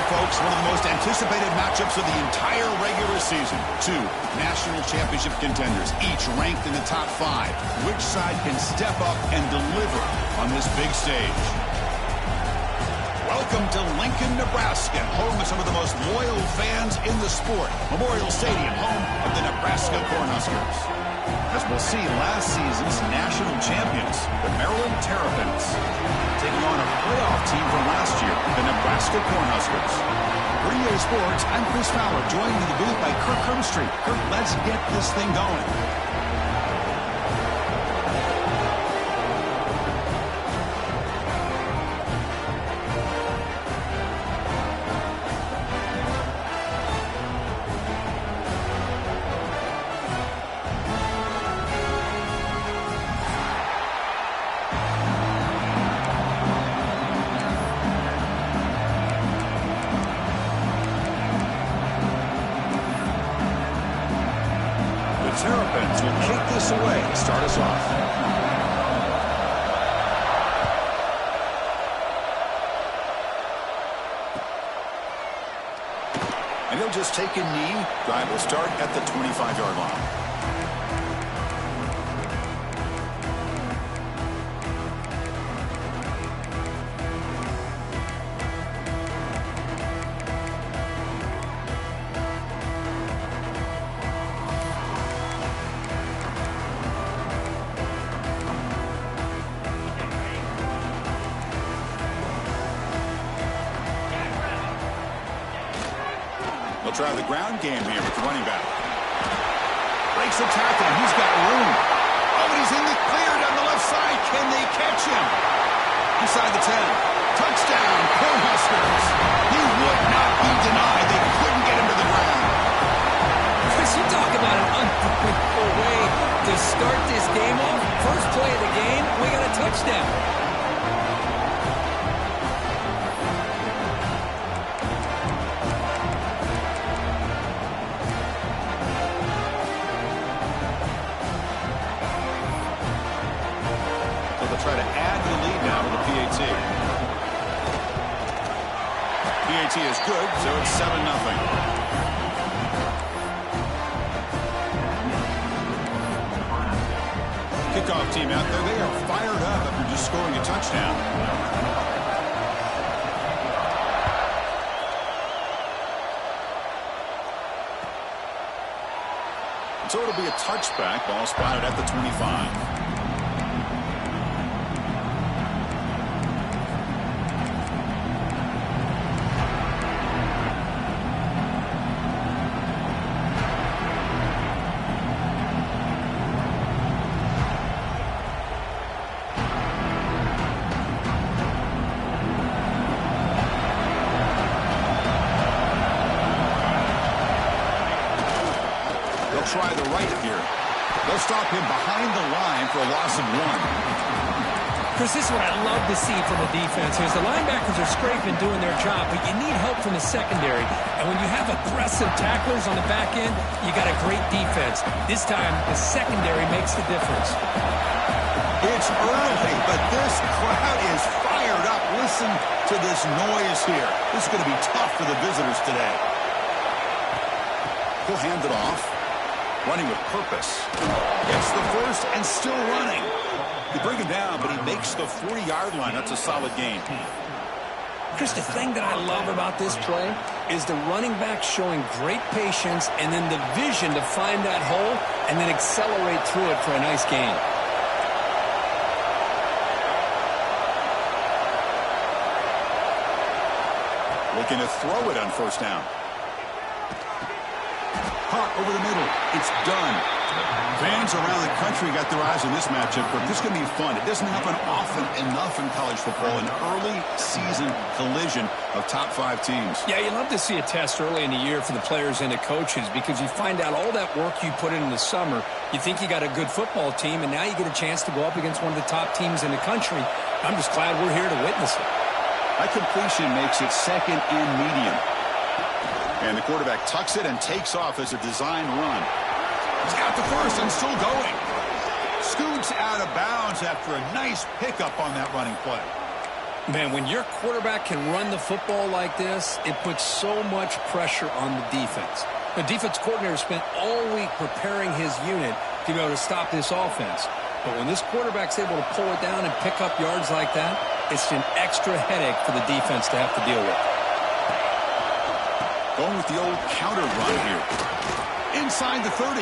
folks, one of the most anticipated matchups of the entire regular season. Two national championship contenders, each ranked in the top 5. Which side can step up and deliver on this big stage? Welcome to Lincoln, Nebraska, home of some of the most loyal fans in the sport. Memorial Stadium, home of the Nebraska Cornhuskers. As we'll see, last season's national champions, the Maryland Terrapins, taking on a playoff team from last year, the Nebraska Cornhuskers. For EA Sports, I'm Chris Fowler, joined in the booth by Kirk Hermstreet. Kirk, let's get this thing going. Terrapins will kick this away to start us off. And he'll just take a knee. Drive will start at the 25-yard line. They'll try the ground game here with the running back. Breaks the tackle. He's got room. Oh, he's in the clear down the left side. Can they catch him? Inside the 10. Touchdown, Cornhuskers. He would not be denied. They couldn't get him to the ground. Chris, you talk about an unbelievable way to start this game off. First play of the game, we got a touchdown. Try to add to the lead now with the PAT. PAT is good, so it's 7-0. Kickoff team out there, they are fired up after just scoring a touchdown. So it'll be a touchback, ball spotted at the 25. Try the right here. They'll stop him behind the line for a loss of 1. Chris, this is what I love to see from the defense here. The linebackers are scraping, doing their job, but you need help from the secondary. And when you have aggressive tacklers on the back end, you got a great defense. This time, the secondary makes the difference. It's early, but this crowd is fired up. Listen to this noise here. This is going to be tough for the visitors today. He'll hand it off. Running with purpose. Gets the first and still running. You bring him down, but he makes the 40-yard line. That's a solid gain. Chris, the thing that I love about this play is the running back showing great patience and then the vision to find that hole and then accelerate through it for a nice gain. Looking to throw it on first down. Caught over the middle. It's done. Fans around the country got their eyes on this matchup, but this is going to be fun. It doesn't happen often enough in college football, an early season collision of top 5 teams. Yeah, you love to see a test early in the year for the players and the coaches because you find out all that work you put in the summer. You think you got a good football team, and now you get a chance to go up against one of the top teams in the country. I'm just glad we're here to witness it. That completion makes it second and medium. And the quarterback tucks it and takes off as a design run. He's got the first and still going. Scoots out of bounds after a nice pickup on that running play. Man, when your quarterback can run the football like this, it puts so much pressure on the defense. The defense coordinator spent all week preparing his unit to be able to stop this offense. But when this quarterback's able to pull it down and pick up yards like that, it's an extra headache for the defense to have to deal with. Going with the old counter run here. Inside the 30.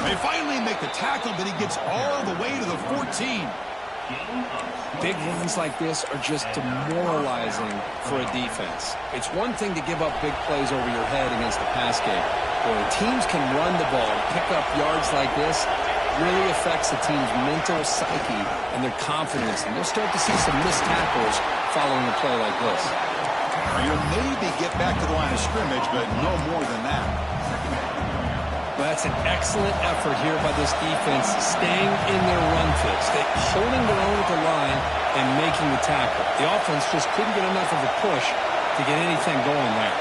They finally make the tackle, but he gets all the way to the 14. Big runs like this are just demoralizing for a defense. It's one thing to give up big plays over your head against the pass game. But when teams can run the ball and pick up yards like this, it really affects the team's mental psyche and their confidence. And you'll start to see some missed tackles following a play like this. You'll maybe get back to the line of scrimmage, but no more than that. Well, that's an excellent effort here by this defense, staying in their run fits, holding their own at the line and making the tackle. The offense just couldn't get enough of a push to get anything going there.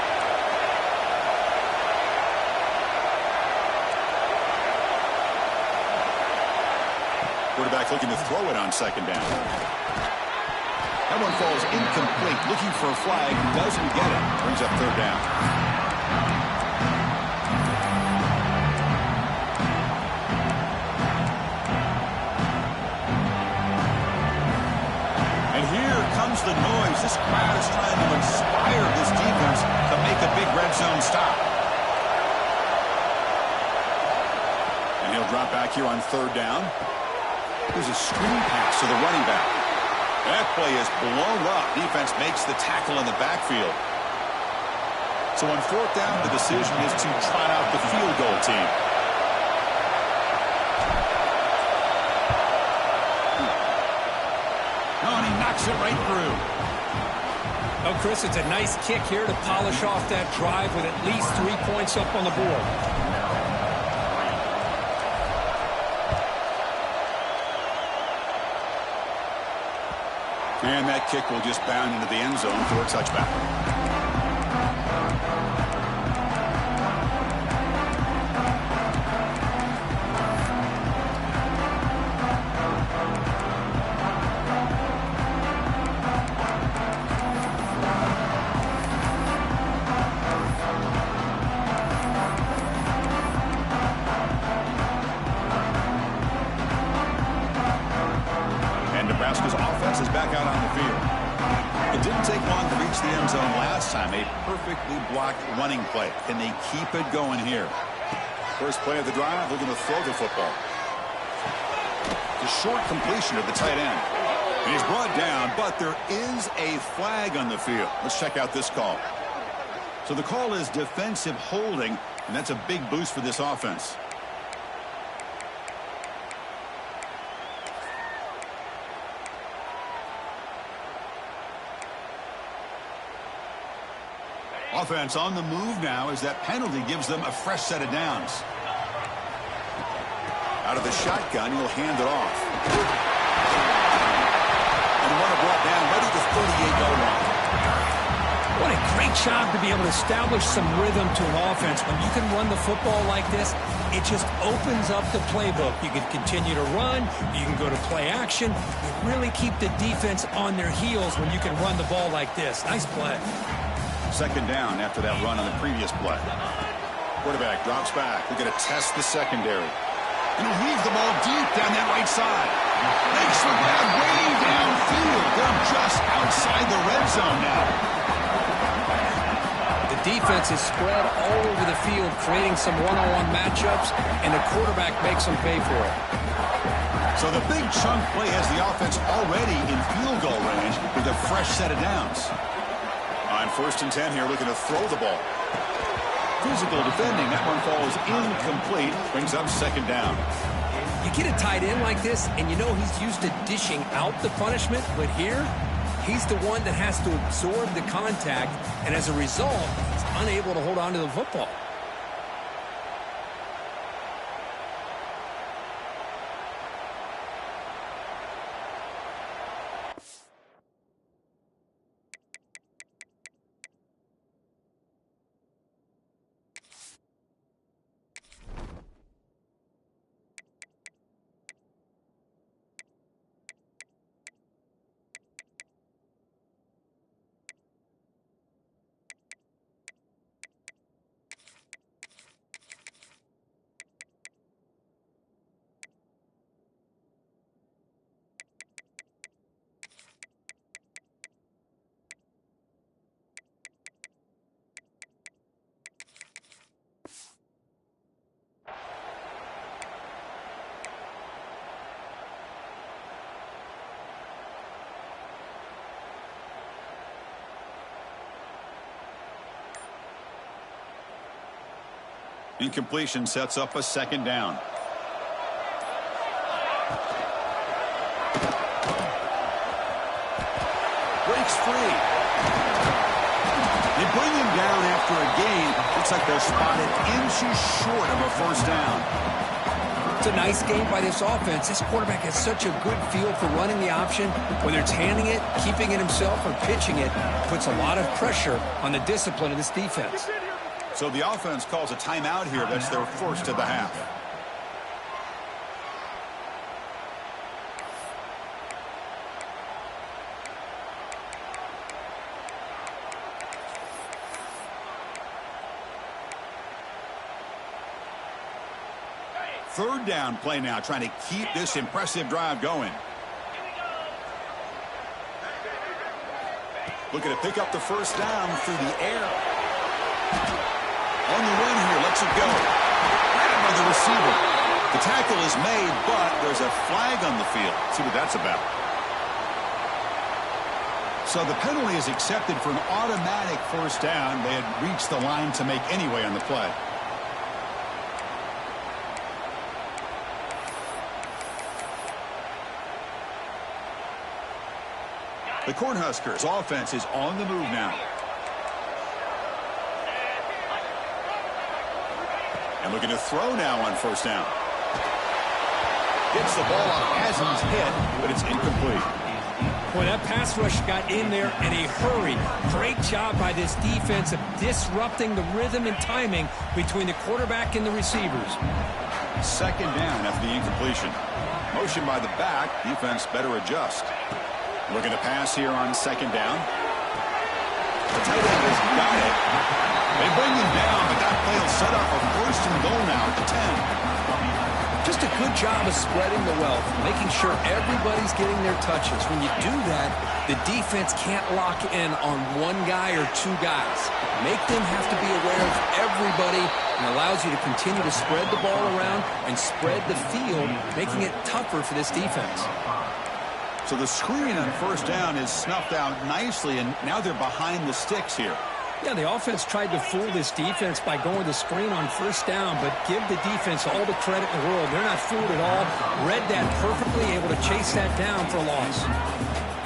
Quarterback looking to throw it on second down. That one falls incomplete. Looking for a flag, doesn't get it. Brings up third down. The noise. This crowd is trying to inspire this defense to make a big red zone stop. And he'll drop back here on third down. Here's a screen pass to the running back. That play is blown up. Defense makes the tackle in the backfield. So on fourth down, the decision is to trot out the field goal team. Knocks it right through. Oh, Chris, it's a nice kick here to polish off that drive with at least 3 points up on the board. And that kick will just bound into the end zone for a touchback. Nebraska's offense is back out on the field. It didn't take long to reach the end zone last time. A perfectly blocked running play. Can they keep it going here? First play of the drive, they're going to throw the football. The short completion of the tight end. And he's brought down, but there is a flag on the field. Let's check out this call. So the call is defensive holding, and that's a big boost for this offense. Offense on the move now as that penalty gives them a fresh set of downs. Out of the shotgun, he'll hand it off. And the runner brought down ready to 38-yard line. What a great job to be able to establish some rhythm to an offense. When you can run the football like this, it just opens up the playbook. You can continue to run. You can go to play action. You really keep the defense on their heels when you can run the ball like this. Nice play. Second down after that run on the previous play. Quarterback drops back. They're going to test the secondary. And he'll weave the ball deep down that right side. Makes the grab way downfield. They're just outside the red zone now. The defense is spread all over the field, creating some one-on-one matchups, and the quarterback makes them pay for it. So the big chunk play has the offense already in field goal range with a fresh set of downs. On 1st and 10 here, looking to throw the ball. Physical defending. That one falls incomplete. Brings up second down. You get a tight end like this, and you know he's used to dishing out the punishment, but here, he's the one that has to absorb the contact, and as a result, he's unable to hold on to the football. Incompletion sets up a second down. Breaks free. They bring him down after a gain. Looks like they're spotted inches short of a first down. It's a nice game by this offense. This quarterback has such a good feel for running the option. Whether it's handing it, keeping it himself, or pitching it, puts a lot of pressure on the discipline of this defense. So the offense calls a timeout here. That's their first of the half. Third down play now, trying to keep this impressive drive going. Looking to pick up the first down through the air. On the run here, lets it go. Grabbed by the receiver. The tackle is made, but there's a flag on the field. Let's see what that's about. So the penalty is accepted for an automatic first down. They had reached the line to make anyway on the play. The Cornhuskers offense is on the move now. And looking to throw now on first down. Gets the ball off as he's hit, but it's incomplete. Boy, that pass rush got in there in a hurry. Great job by this defense of disrupting the rhythm and timing between the quarterback and the receivers. Second down after the incompletion. Motion by the back. Defense better adjust. Looking to pass here on second down. The tight end has got it. They bring him down, but that play will set up a first and goal now at the 10. Just a good job of spreading the wealth, making sure everybody's getting their touches. When you do that, the defense can't lock in on one guy or two guys. Make them have to be aware of everybody, and allows you to continue to spread the ball around and spread the field, making it tougher for this defense. So the screen on first down is snuffed out nicely, and now they're behind the sticks here. Yeah, the offense tried to fool this defense by going the screen on first down, but give the defense all the credit in the world. They're not fooled at all. Read that perfectly, able to chase that down for a loss.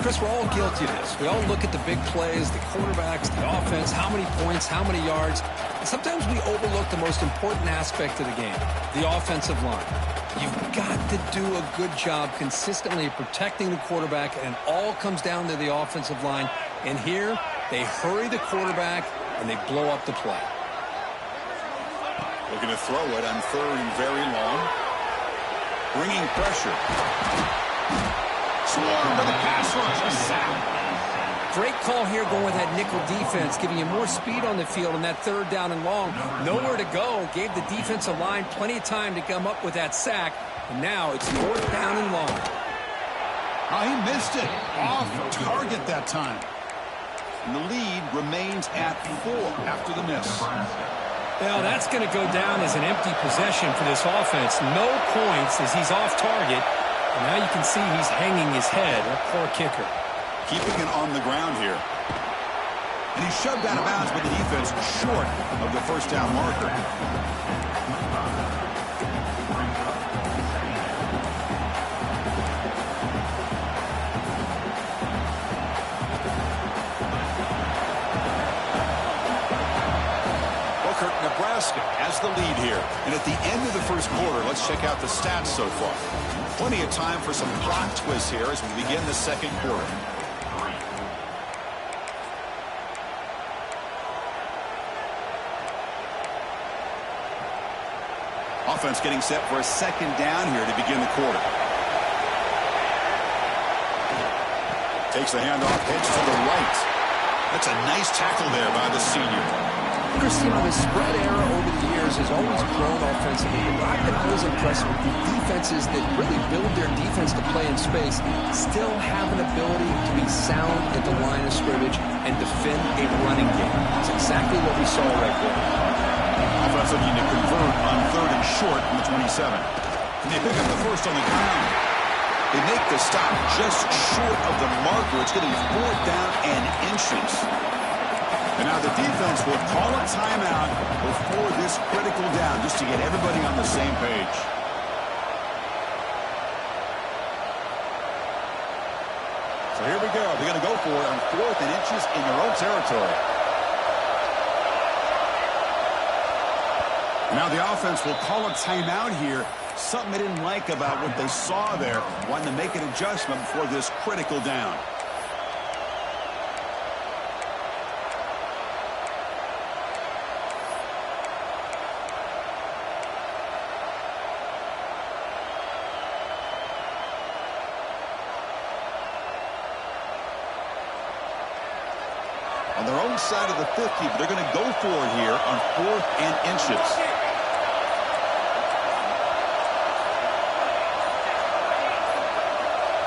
Chris, we're all guilty of this. We all look at the big plays, the quarterbacks, the offense, how many points, how many yards. And sometimes we overlook the most important aspect of the game, the offensive line. You've got to do a good job consistently protecting the quarterback, and it all comes down to the offensive line. And here, they hurry the quarterback, and they blow up the play. Looking to throw it on third and very long. Bringing pressure. Swarmed by the pass rush. A sack. Great call here going with that nickel defense, giving you more speed on the field on that third down and long. Nowhere to go. Gave the defensive line plenty of time to come up with that sack. And now it's fourth down and long. Oh, he missed it. Off target that time. And the lead remains at 4 after the miss. Well, that's going to go down as an empty possession for this offense. No points as he's off target. And now you can see he's hanging his head. A poor kicker. Keeping it on the ground here. And he's shoved out of bounds by the defense short of the first down marker. Nebraska has the lead here. And at the end of the first quarter, let's check out the stats so far. Plenty of time for some plot twists here as we begin the second quarter. Offense getting set for a second down here to begin the quarter. Takes the handoff, heads to the right. That's a nice tackle there by the senior. Christian, the spread era over the years has always grown offensively, but I've been always impressed with the defenses that really build their defense to play in space, still have an ability to be sound at the line of scrimmage and defend a running game. That's exactly what we saw right there. Offense looking to convert on third and short from the 27. And they pick up the first on the ground. They make the stop just short of the marker. It's getting 4th down and inches. And now the defense will call a timeout before this critical down, just to get everybody on the same page. So here we go. They're going to go for it on 4th and inches in their own territory. Now the offense will call a timeout here. Something they didn't like about what they saw there. Wanting to make an adjustment before this critical down. On their own side of the 50, but they're going to go for it here on 4th and inches.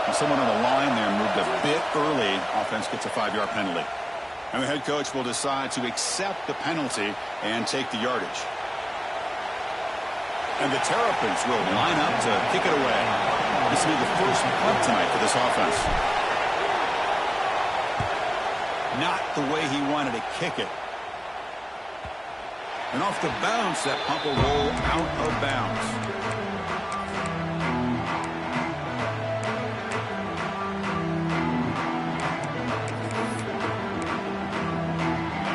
And someone on the line there moved a bit early. Offense gets a 5-yard penalty. And the head coach will decide to accept the penalty and take the yardage. And the Terrapins will line up to kick it away. This will be the first punt tonight for this offense. Not the way he wanted to kick it. And off the bounce, that punt will roll out of bounds.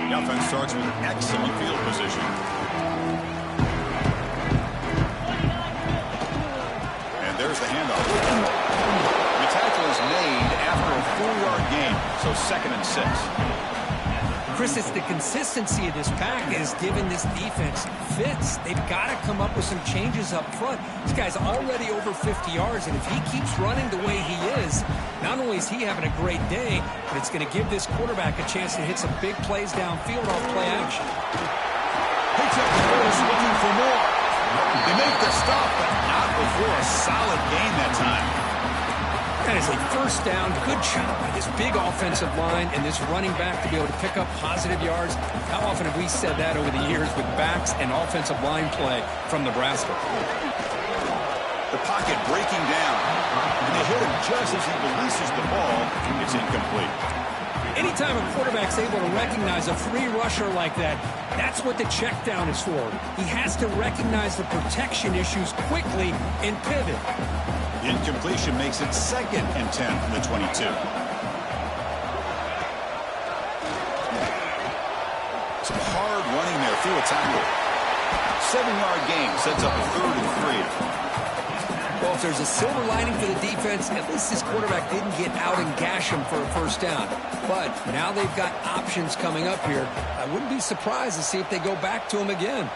The offense starts with excellent field position. And there's the handoff. The tackle is made after a 4-yard gain, so 2nd and 6. Chris, it's the consistency of this pack is giving this defense fits. They've got to come up with some changes up front. This guy's already over 50 yards, and if he keeps running the way he is, not only is he having a great day, but it's going to give this quarterback a chance to hit some big plays downfield off play action. Picks up the first, looking for more. They make the stop, but not before a solid gain that time. That is a first down. Good job by this big offensive line and this running back to be able to pick up positive yards. How often have we said that over the years with backs and offensive line play from Nebraska? The pocket breaking down. And they hit him just as he releases the ball. It's incomplete. Anytime a quarterback's able to recognize a free rusher like that, that's what the check down is for. He has to recognize the protection issues quickly and pivot. The incompletion makes it 2nd and 10 from the 22. Some hard running there through a tackle. 7-yard gain sets up a 3rd and 3. Well, if there's a silver lining for the defense, at least this quarterback didn't get out and gash him for a first down. But now they've got options coming up here. I wouldn't be surprised to see if they go back to him again.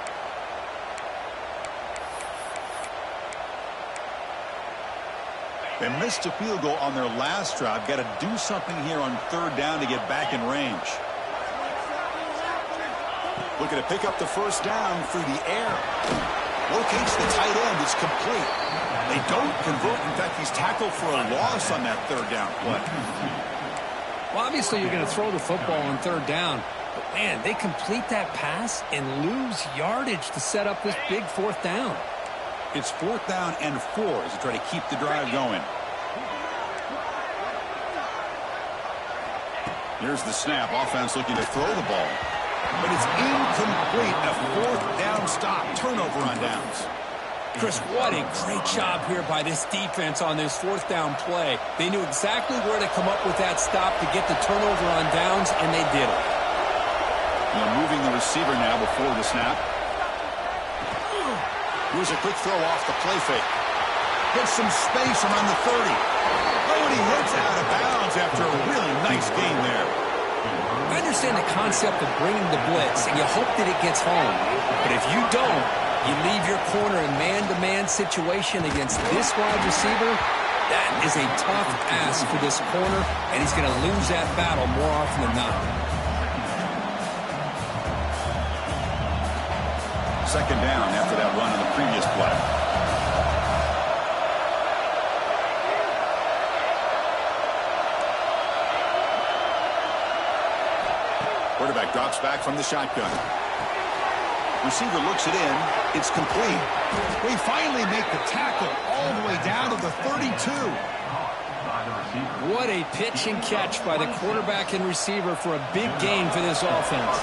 They missed a field goal on their last drive. Got to do something here on 3rd down to get back in range. Looking to pick up the first down through the air. Locates the tight end. It's complete. They don't convert. In fact, he's tackled for a loss on that 3rd down play. Well, obviously, you're going to throw the football on 3rd down. But, man, they complete that pass and lose yardage to set up this big 4th down. It's 4th down and 4 as they try to keep the drive going. Here's the snap. Offense looking to throw the ball. But it's incomplete. A 4th down stop. Turnover on downs. Chris, what a great job here by this defense on this 4th down play. They knew exactly where to come up with that stop to get the turnover on downs, and they did it. Moving the receiver now before the snap. Here's a quick throw off the play fake. Gets some space around the 30. Oh, and he hits out of bounds after a really nice gain there. I understand the concept of bringing the blitz, and you hope that it gets home. But if you don't, you leave your corner in man-to-man situation against this wide receiver. That is a tough ask for this corner, and he's going to lose that battle more often than not. 2nd down after that run on the previous play. Quarterback drops back from the shotgun. Receiver looks it in. It's complete. We finally make the tackle all the way down to the 32. What a pitch and catch by the quarterback and receiver for a big gain for this offense.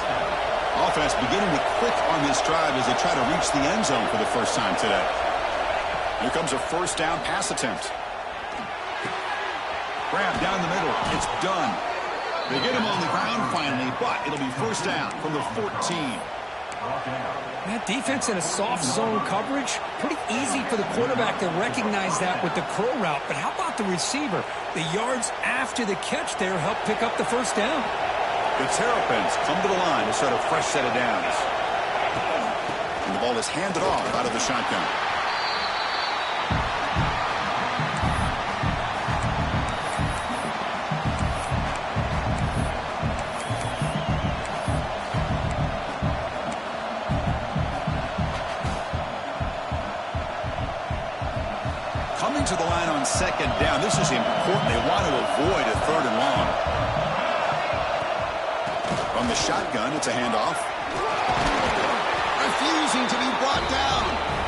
Offense beginning to click on this drive as they try to reach the end zone for the first time today. Here comes a first down pass attempt. Grab down the middle. It's done. They get him on the ground finally, but it'll be first down from the 14. That defense in a soft zone coverage, pretty easy for the quarterback to recognize that with the curl route. But how about the receiver? The yards after the catch there help pick up the first down. The Terrapins come to the line to start a fresh set of downs. And the ball is handed off out of the shotgun. Coming to the line on second down. This is important. They want to avoid a third and long. From the shotgun, it's a handoff. Refusing to be brought down.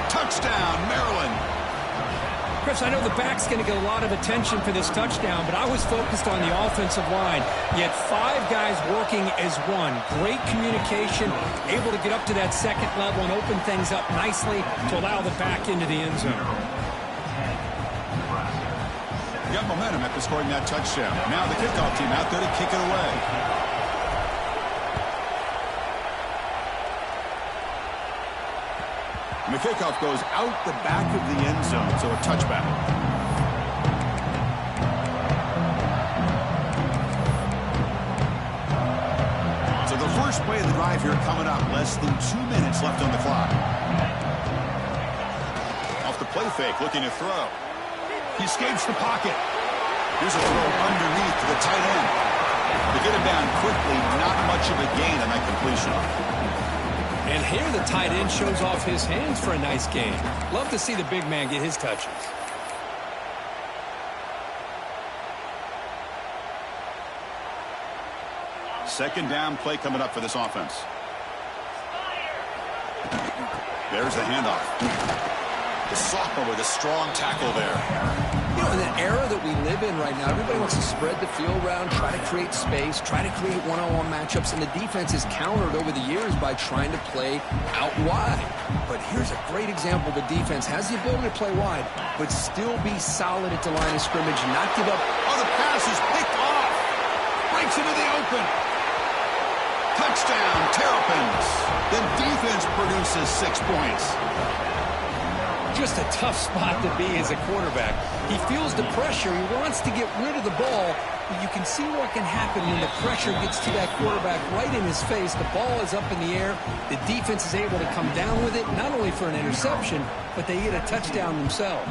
Touchdown, Maryland. Chris, I know the back's going to get a lot of attention for this touchdown, but I was focused on the offensive line. You had 5 guys working as one. Great communication, able to get up to that second level and open things up nicely to allow the back into the end zone. Got momentum after scoring that touchdown. Now the kickoff team out there to kick it away. And the kickoff goes out the back of the end zone, so a touchback. So the first play of the drive here coming up. Less than 2 minutes left on the clock. Off the play fake, looking to throw. He escapes the pocket. Here's a throw underneath to the tight end. To get him down quickly, not much of a gain on that completion. And here the tight end shows off his hands for a nice gain. Love to see the big man get his touches. Second down play coming up for this offense. There's the handoff. The sophomore with a strong tackle there. You know, in the era that we live in right now, everybody wants to spread the field around, try to create space, try to create one-on-one matchups, and the defense is countered over the years by trying to play out wide. But here's a great example. The defense has the ability to play wide, but still be solid at the line of scrimmage, not give up. Oh, the pass is picked off. Breaks into the open. Touchdown, Terrapins. The defense produces 6 points. Just a tough spot to be as a quarterback. He feels the pressure. He wants to get rid of the ball. But you can see what can happen when the pressure gets to that quarterback right in his face. The ball is up in the air. The defense is able to come down with it, not only for an interception, but they get a touchdown themselves.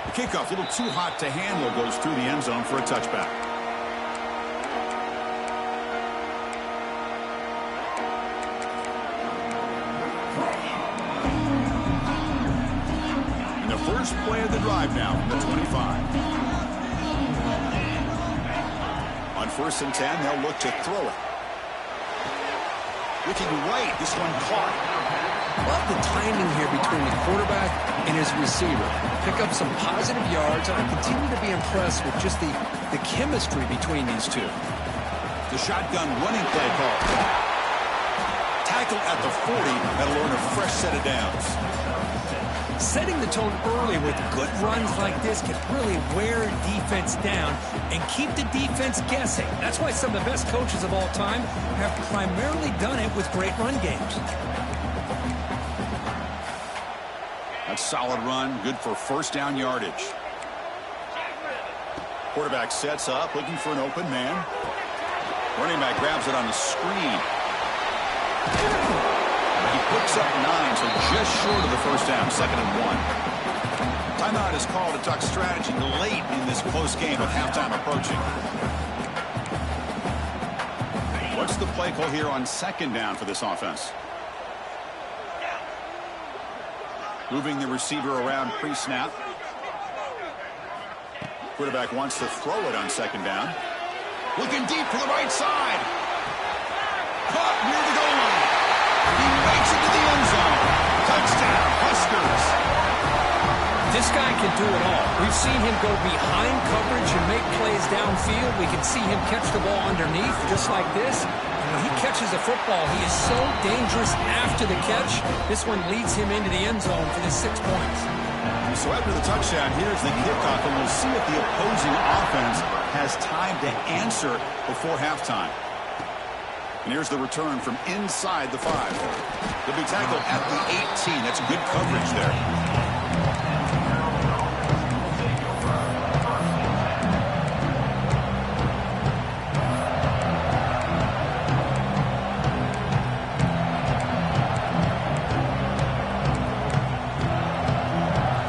The kickoff, a little too hot to handle, goes through the end zone for a touchback. First play of the drive now from the 25. On 1st and 10, they'll look to throw it. Looking right, this one caught. Love the timing here between the quarterback and his receiver. Pick up some positive yards, and I continue to be impressed with just the chemistry between these two. The shotgun running play call. Tackle at the 40, that'll earn a fresh set of downs. Setting the tone early with good runs like this can really wear defense down and keep the defense guessing. That's why some of the best coaches of all time have primarily done it with great run games. That's solid run, good for first down yardage. Quarterback sets up, looking for an open man. Running back grabs it on the screen. He picks up 9, so just short of the first down, 2nd and 1. Timeout is called to talk strategy late in this close game with halftime approaching. What's the play call here on 2nd down for this offense? Moving the receiver around pre-snap. Quarterback wants to throw it on 2nd down. Looking deep for the right side. Caught near the goal line. He makes it to the end zone. Touchdown, Huskers. This guy can do it all. We've seen him go behind coverage and make plays downfield. We can see him catch the ball underneath just like this. And when he catches a football, he is so dangerous after the catch. This one leads him into the end zone for the 6 points. So after the touchdown, here's the kickoff, and we'll see if the opposing offense has time to answer before halftime. And here's the return from inside the 5. They'll be tackled at the 18. That's good coverage there.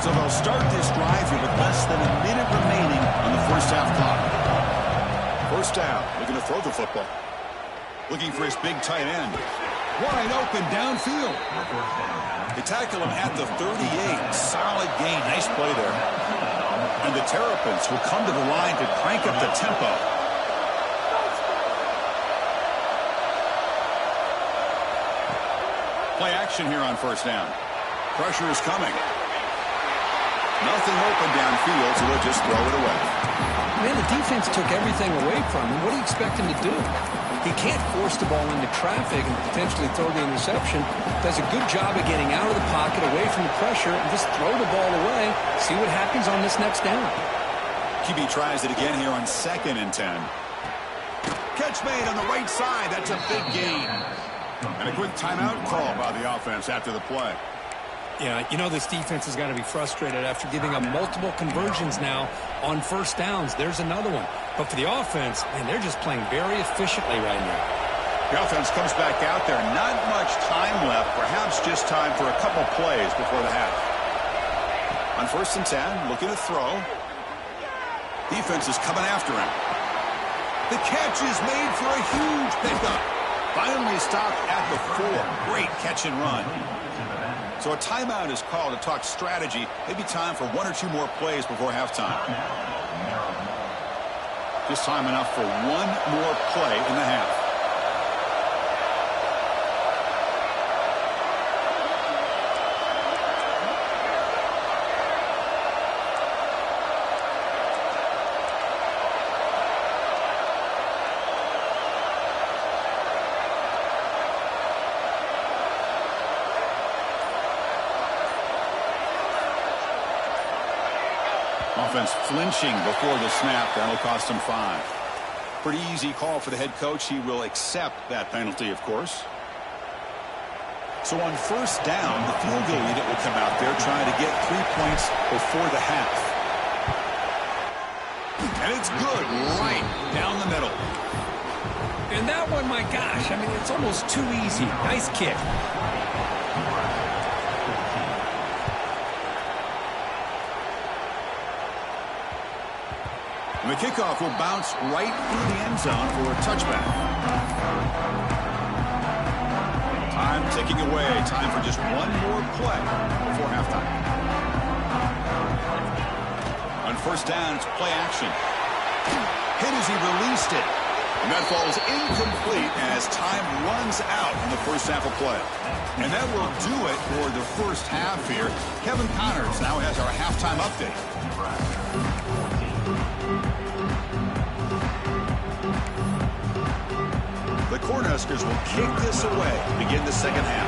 So they'll start this drive here with less than a minute remaining on the first half clock. First down, looking to throw the football. Looking for his big tight end. Wide open downfield. They tackle him at the 38. Solid gain. Nice play there. And the Terrapins will come to the line to crank up the tempo. Play action here on first down. Pressure is coming. Nothing open downfield, so they'll just throw it away. Man, the defense took everything away from him. What do you expect him to do? He can't force the ball into traffic and potentially throw the interception. Does a good job of getting out of the pocket, away from the pressure, and just throw the ball away. See what happens on this next down. QB tries it again here on 2nd and 10. Catch made on the right side. That's a big gain. And a quick timeout call by the offense after the play. Yeah, you know this defense has got to be frustrated after giving up multiple conversions now on first downs. There's another one. But for the offense, man, they're just playing very efficiently right now. The offense comes back out there. Not much time left. Perhaps just time for a couple plays before the half. On 1st and 10, looking to throw. Defense is coming after him. The catch is made for a huge pickup. Finally stopped at the 4. Great catch and run. So a timeout is called to talk strategy. Maybe time for 1 or 2 more plays before halftime. Just time enough for 1 more play in the half. Offense flinching before the snap. That'll cost him 5. Pretty easy call for the head coach. He will accept that penalty, of course. So on first down, the field goal unit will come out there trying to get 3 points before the half. And it's good right down the middle. And that one, my gosh, I mean, it's almost too easy. Nice kick. The kickoff will bounce right through the end zone for a touchback. Time ticking away. Time for just 1 more play before halftime. On first down, it's play action. Hit as he released it. And that falls incomplete as time runs out in the first half of play. And that will do it for the first half here. Kevin Connors now has our halftime update. The Cornhuskers will kick this away to begin the second half.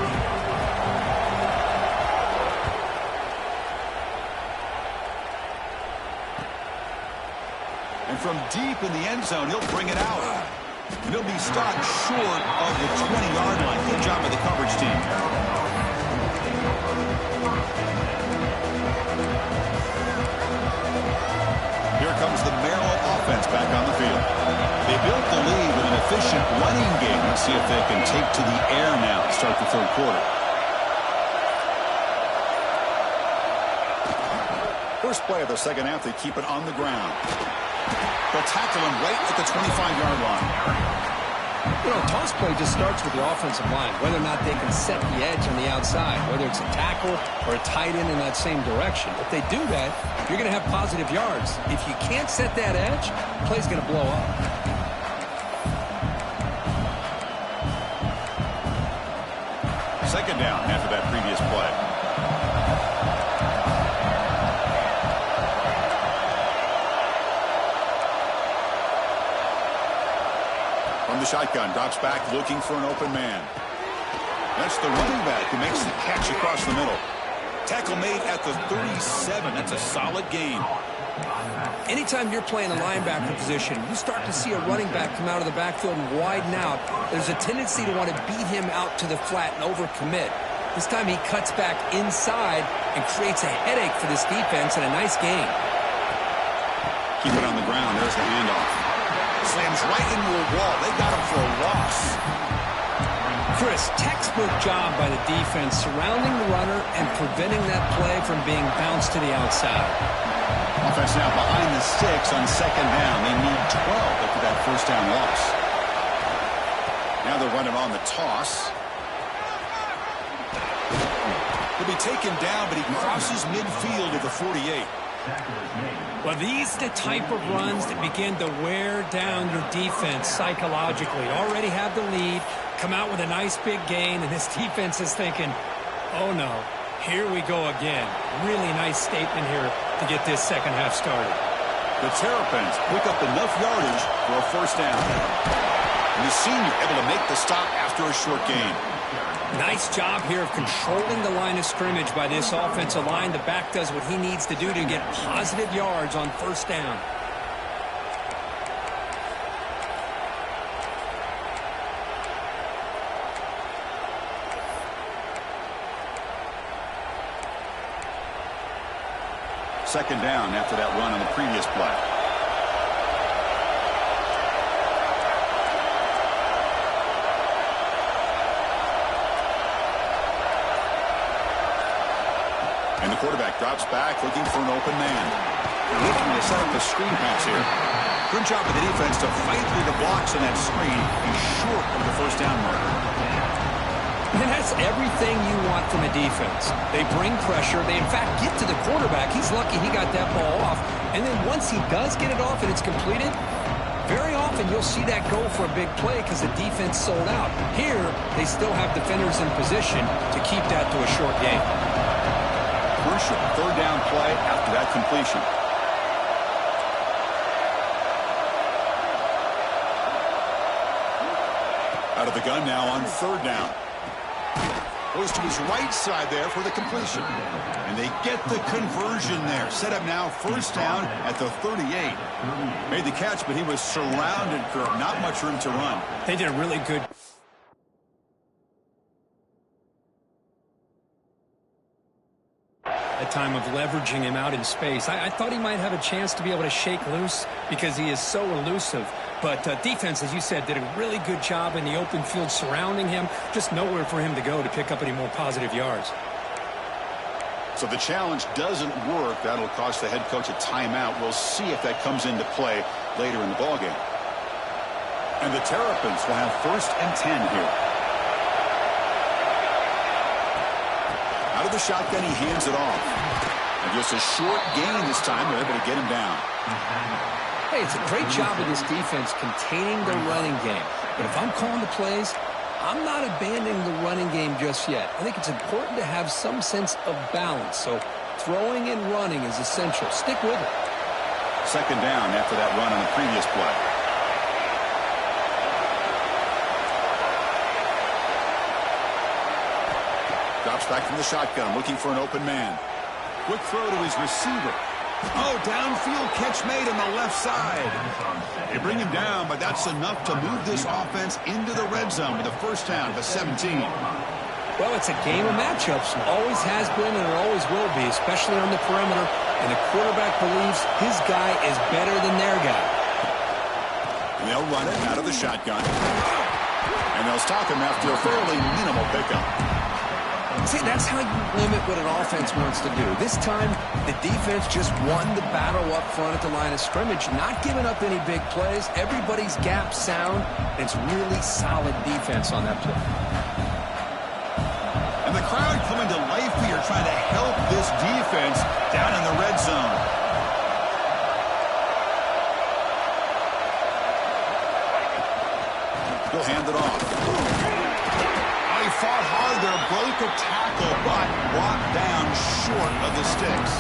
And from deep in the end zone, he'll bring it out. And he'll be stopped short of the 20-yard line. Good job by the coverage team. Here comes the Maryland offense back on the field. They built the lead with an efficient running game. Let's see if they can take to the air now to start the third quarter. First play of the second half, they keep it on the ground. They'll tackle him right at the 25-yard line. You know, toss play just starts with the offensive line, whether or not they can set the edge on the outside, whether it's a tackle or a tight end in that same direction. If they do that, you're going to have positive yards. If you can't set that edge, the play's going to blow up. Second down after that previous play. shotgun, drops back looking for an open man. That's the running back who makes the catch across the middle. Tackle made at the 37. That's a solid gain. Anytime you're playing a linebacker position, you start to see a running back come out of the backfield and widen out. There's a tendency to want to beat him out to the flat and overcommit. This time he cuts back inside and creates a headache for this defense and a nice gain. Keep it on the ground. There's the handoff. Slams right into a wall. They got him for a loss. Chris, textbook job by the defense surrounding the runner and preventing that play from being bounced to the outside. Offense now behind the 6 on second down. They need 12 after that first down loss. Now they're running on the toss. He'll be taken down, but he crosses midfield at the 48. Well, these are the type of runs that begin to wear down your defense psychologically. Already have the lead, come out with a nice big gain, and this defense is thinking, oh no, here we go again. Really nice statement here to get this second half started. The Terrapins pick up enough yardage for a first down. And the senior able to make the stop after a short gain. Nice job here of controlling the line of scrimmage by this offensive line. The back does what he needs to do to get positive yards on first down. Second down after that run on the previous play. And the quarterback drops back, looking for an open man. They're looking to set up a screen pass here. Good job of the defense to fight through the blocks on that screen. He's short of the first down marker. And that's everything you want from a defense. They bring pressure. They, in fact, get to the quarterback. He's lucky he got that ball off. And then once he does get it off and it's completed, very often you'll see that go for a big play because the defense sold out. Here, they still have defenders in position to keep that to a short game. Crucial third down play after that completion. Out of the gun now on third down. Goes to his right side there for the completion. And they get the conversion there. Set up now first down at the 38. Made the catch, but he was surrounded, Kurt. Not much room to run. They did a really good time of leveraging him out in space. I thought he might have a chance to be able to shake loose because he is so elusive. But defense, as you said, did a really good job in the open field surrounding him. Just nowhere for him to go to pick up any more positive yards. So the challenge doesn't work. That'll cost the head coach a timeout. We'll see if that comes into play later in the ballgame. And the Terrapins will have 1st and 10 here. Out of the shotgun, he hands it off. And just a short gain this time. They're able to get him down. Hey, it's a great job of this defense containing the running game. But if I'm calling the plays, I'm not abandoning the running game just yet. I think it's important to have some sense of balance. So throwing and running is essential. Stick with it. Second down after that run on the previous play. Drops back from the shotgun, looking for an open man. Quick throw to his receiver. Oh, downfield catch made on the left side. They bring him down, but that's enough to move this offense into the red zone with a first down of 17. Well, it's a game of matchups. Always has been and it always will be, especially on the perimeter. And the quarterback believes his guy is better than their guy. And they'll run it out of the shotgun. And they'll stop him after a fairly minimal pickup. See, that's how you limit what an offense wants to do. This time, the defense just won the battle up front at the line of scrimmage, not giving up any big plays. Everybody's gap sound. It's really solid defense on that play. And the crowd coming to life here, trying to help this defense down in the red zone. He'll hand it off. He fought hard there, broke a tackle, but brought down short of the sticks.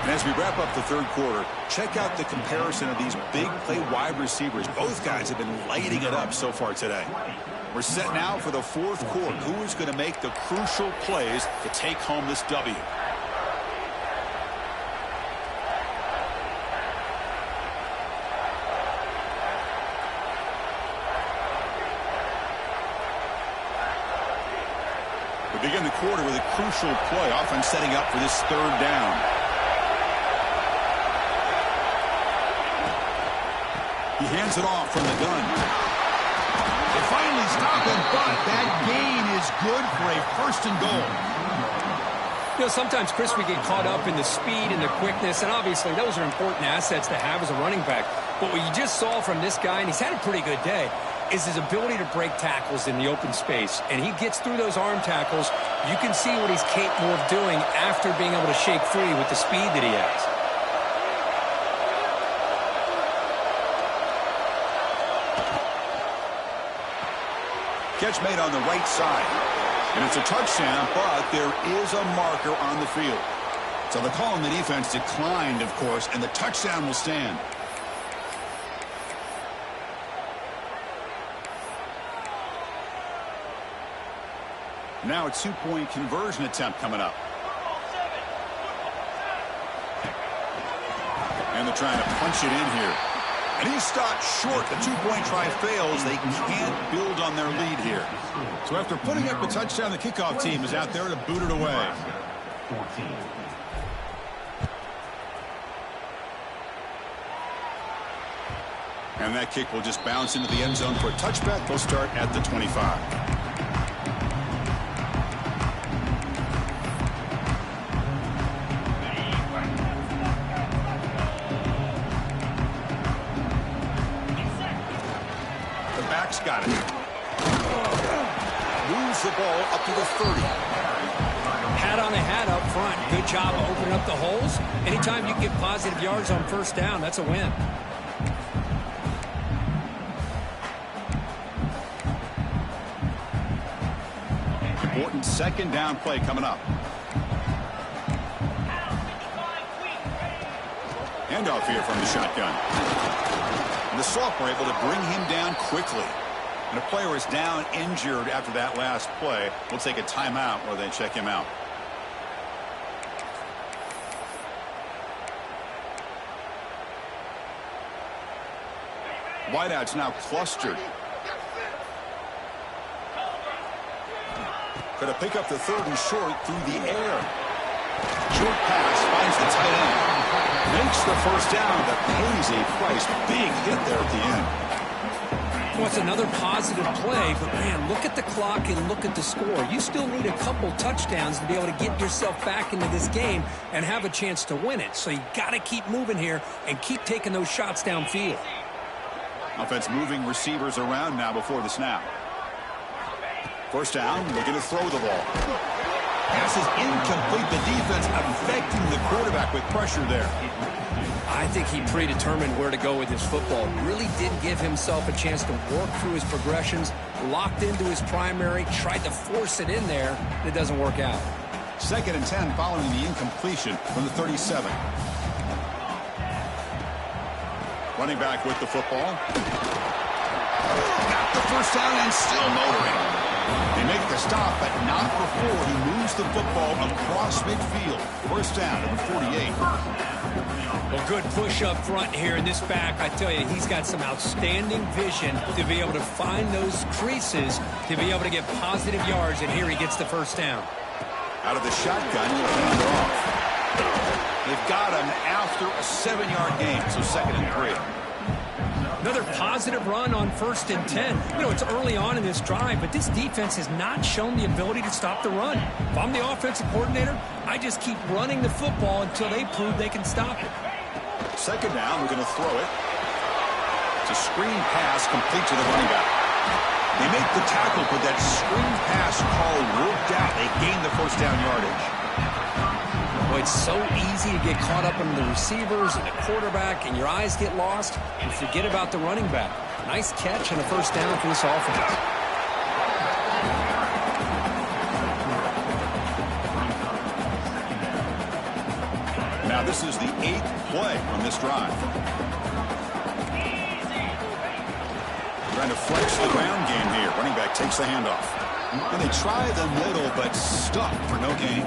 And as we wrap up the third quarter, check out the comparison of these big play wide receivers. Both guys have been lighting it up so far today. We're set now for the fourth quarter. Who is going to make the crucial plays to take home this W? We begin the quarter with a crucial play, offense setting up for this third down. He hands it off from the gun. They finally stop him, but that gain is good for a first and goal. You know, sometimes, Chris, we get caught up in the speed and the quickness, and obviously those are important assets to have as a running back. But what you just saw from this guy, and he's had a pretty good day, is his ability to break tackles in the open space. And he gets through those arm tackles. You can see what he's capable of doing after being able to shake free with the speed that he has. Catch made on the right side. And it's a touchdown, but there is a marker on the field. So the call on the defense declined, of course, and the touchdown will stand. Now a two-point conversion attempt coming up. And they're trying to punch it in here. And he's stopped short. The two-point try fails. They can't build on their lead here. So after putting up a touchdown, the kickoff team is out there to boot it away. And that kick will just bounce into the end zone for a touchback. They'll start at the 25. Got it. Moves the ball up to the 30. Hat on a hat up front. Good job of opening up the holes. Anytime you can get positive yards on first down, that's a win. Important second down play coming up. Handoff here from the shotgun. And the sophomore able to bring him down quickly. And a player is down injured after that last play. We'll take a timeout while they check him out. Wideouts now clustered. Going to pick up the third and short through the air. Short pass finds the tight end. Makes the first down, but pays a price. Big hit there at the end. Well, it's another positive play, but, man, look at the clock and look at the score. You still need a couple touchdowns to be able to get yourself back into this game and have a chance to win it. So you got to keep moving here and keep taking those shots downfield. Offense moving receivers around now before the snap. First down, they're going to throw the ball. Pass is incomplete. The defense affecting the quarterback with pressure there. I think he predetermined where to go with his football. Really didn't give himself a chance to work through his progressions, locked into his primary, tried to force it in there, and it doesn't work out. 2nd and 10 following the incompletion from the 37. Running back with the football. Got the first down and still motoring. They make the stop, but not before he moves the football across midfield. First down at the 48. Well, good push up front here in this back. I tell you, he's got some outstanding vision to be able to find those creases, to be able to get positive yards, and here he gets the first down. Out of the shotgun, he'll hand it off. They've got him after a 7-yard gain, so 2nd and 3. Another positive run on 1st and 10. You know, it's early on in this drive, but this defense has not shown the ability to stop the run. If I'm the offensive coordinator, I just keep running the football until they prove they can stop it. 2nd down, we're going to throw it. It's a screen pass complete to the running back. They make the tackle, but that screen pass call worked out. They gain the first down yardage. Well, it's so easy to get caught up in the receivers and the quarterback, and your eyes get lost, and forget about the running back. Nice catch and a first down for this offense. Now this is the 8th play on this drive. Trying to flex the ground game here. Running back takes the handoff. And they try the middle, but stuck for no gain.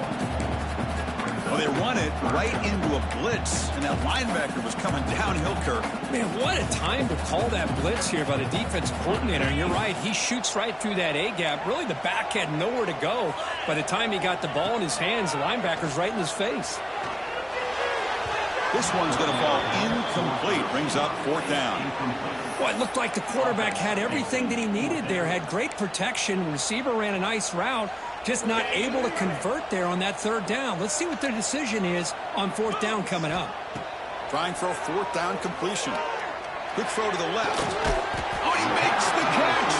Well, they run it right into a blitz, and that linebacker was coming downhill, Kirk. Man, what a time to call that blitz here by the defense coordinator. And you're right, he shoots right through that A-gap. Really, the back had nowhere to go. By the time he got the ball in his hands, the linebacker's right in his face. This one's going to fall incomplete. Brings up 4th down. Well, it looked like the quarterback had everything that he needed there. Had great protection. Receiver ran a nice route. Just not able to convert there on that 3rd down. Let's see what their decision is on 4th down coming up. Trying for a 4th down completion. Quick throw to the left. Oh, he makes the catch.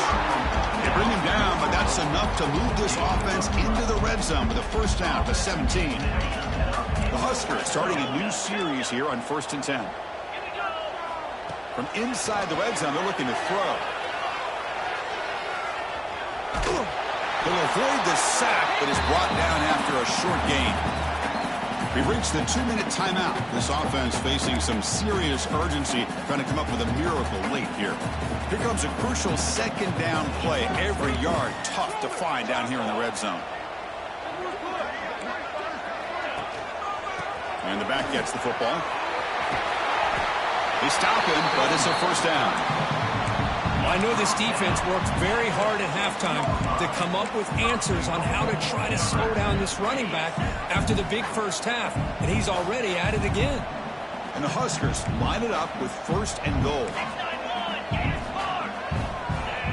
They bring him down, but that's enough to move this offense into the red zone with a 1st down to 17. The Huskers starting a new series here on 1st and 10. From inside the red zone, they're looking to throw. They'll avoid the sack, but is brought down after a short gain. We've reached the 2-minute timeout. This offense facing some serious urgency, trying to come up with a miracle late here. Here comes a crucial 2nd down play. Every yard tough to find down here in the red zone. And the back gets the football. They stop him, but it's a 1st down. I know this defense worked very hard at halftime to come up with answers on how to try to slow down this running back after the big 1st half, and he's already at it again. And the Huskers line it up with 1st and goal.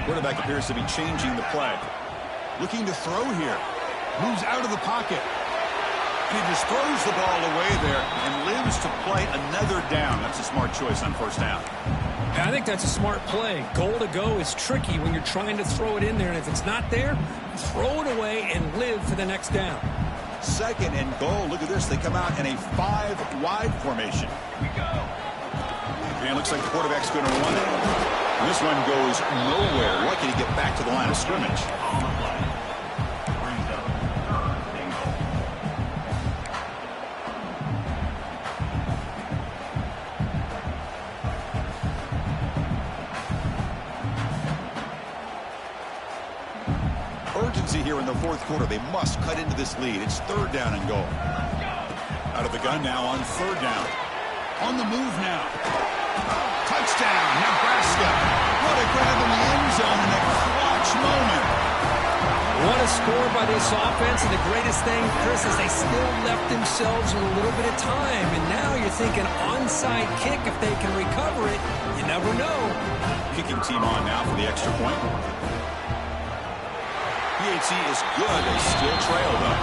Quarterback appears to be changing the play. Looking to throw here. Moves out of the pocket. And he just throws the ball away there and lives to play another down. That's a smart choice on 1st down. I think that's a smart play. Goal to go is tricky when you're trying to throw it in there, and if it's not there, throw it away and live for the next down. 2nd and goal. Look at this. They come out in a 5-wide formation. And it looks like the quarterback's going to run it. And this one goes nowhere. Lucky to get back to the line of scrimmage. Here in the 4th quarter, they must cut into this lead. It's 3rd down and goal. Out of the gun now on 3rd down. On the move now. Touchdown, Nebraska. What a grab in the end zone in a clutch moment. What a score by this offense, and the greatest thing, Chris, is they still left themselves with a little bit of time, and now you're thinking onside kick if they can recover it. You never know. Kicking team on now for the extra point. PHC is good. They still trail, though.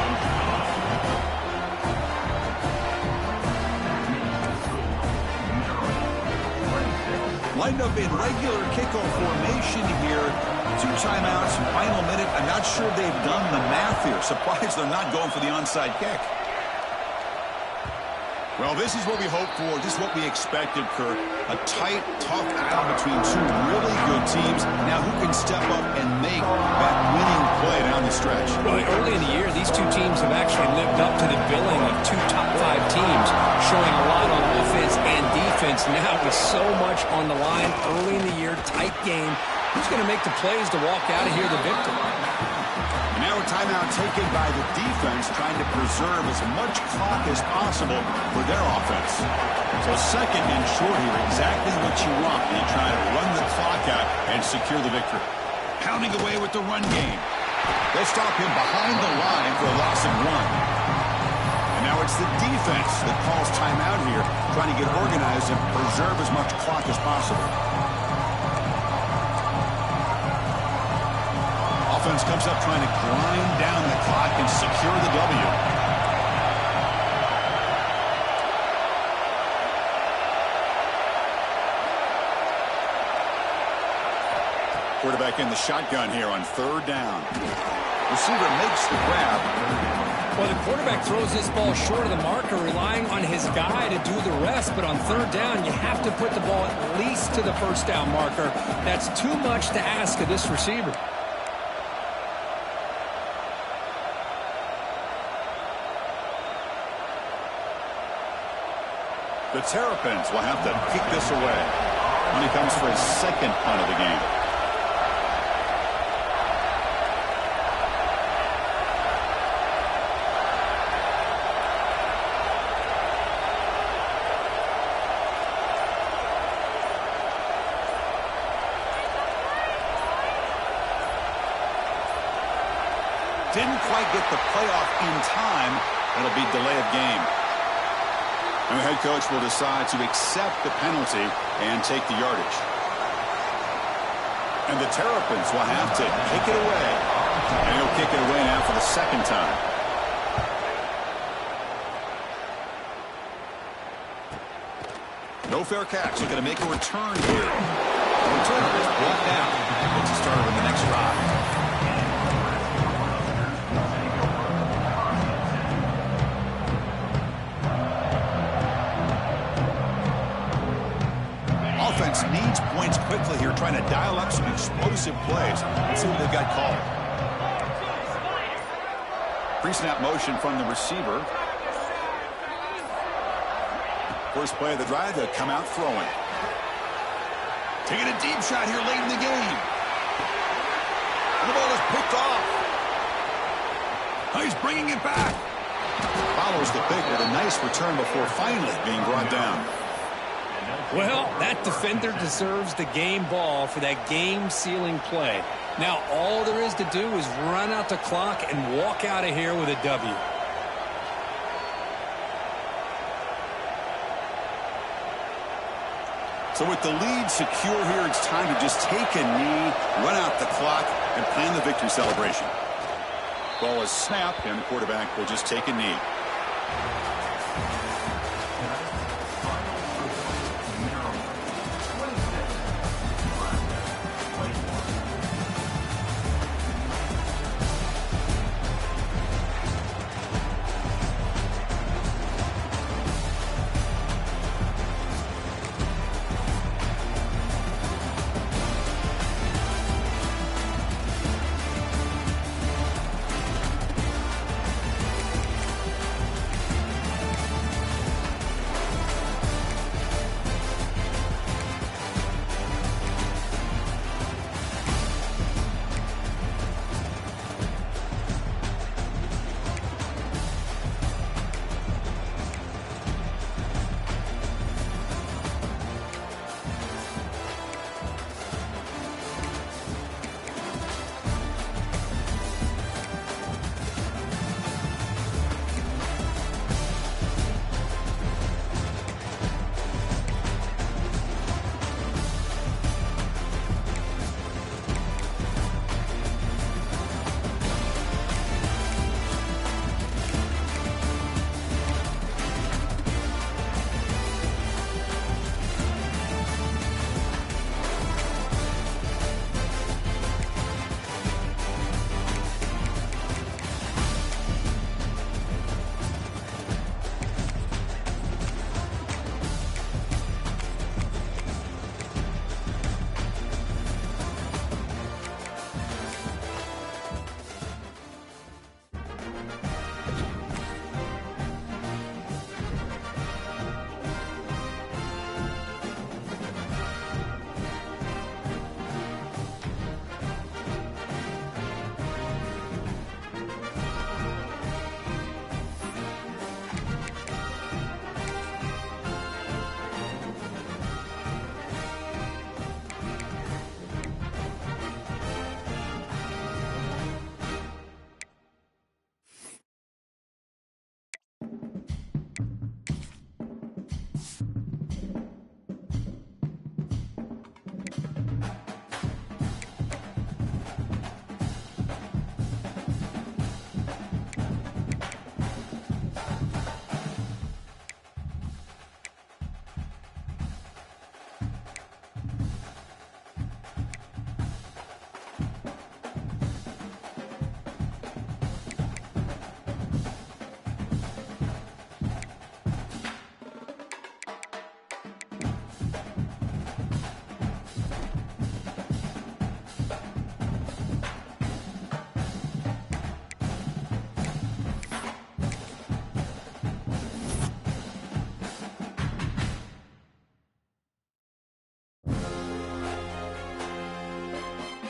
Lined up in regular kickoff formation here. 2 timeouts, final minute. I'm not sure they've done the math here. Surprised they're not going for the onside kick. Well, this is what we hoped for, just what we expected, Kirk. A tight, tough battle between 2 really good teams. Now, who can step up and make that winning play down the stretch? Well, early in the year, these 2 teams have actually lived up to the billing of 2 top-5 teams, showing a lot on offense and defense. Now, with so much on the line early in the year, tight game, who's going to make the plays to walk out of here the victor? Now a timeout taken by the defense, trying to preserve as much clock as possible for their offense. So 2nd and short here, exactly what you want when you try to run the clock out and secure the victory. Pounding away with the run game. They'll stop him behind the line for a loss of 1. And now it's the defense that calls timeout here, trying to get organized and preserve as much clock as possible. Offense comes up trying to grind down the clock and secure the W. Quarterback in the shotgun here on 3rd down. Receiver makes the grab. Well, the quarterback throws this ball short of the marker, relying on his guy to do the rest. But on 3rd down, you have to put the ball at least to the 1st down marker. That's too much to ask of this receiver. The Terrapins will have to kick this away when he comes for his second punt of the game. Didn't quite get the playoff in time. It'll be delay of game. And the head coach will decide to accept the penalty and take the yardage. And the Terrapins will have to kick it away. And he'll kick it away now for the second time. No fair catch. They're going to make a return here. The return is brought down. It's a starter in the next drive. Offense needs points quickly here, trying to dial up some explosive plays. Let's see what they've got called. Pre-snap motion from the receiver. First play of the drive, they'll come out throwing. Taking a deep shot here late in the game. And the ball is picked off. He's bringing it back. Follows the pick with a nice return before finally being brought down. Well, that defender deserves the game ball for that game-sealing play. Now, all there is to do is run out the clock and walk out of here with a W. So with the lead secure here, it's time to just take a knee, run out the clock, and plan the victory celebration. Ball is snapped, and the quarterback will just take a knee.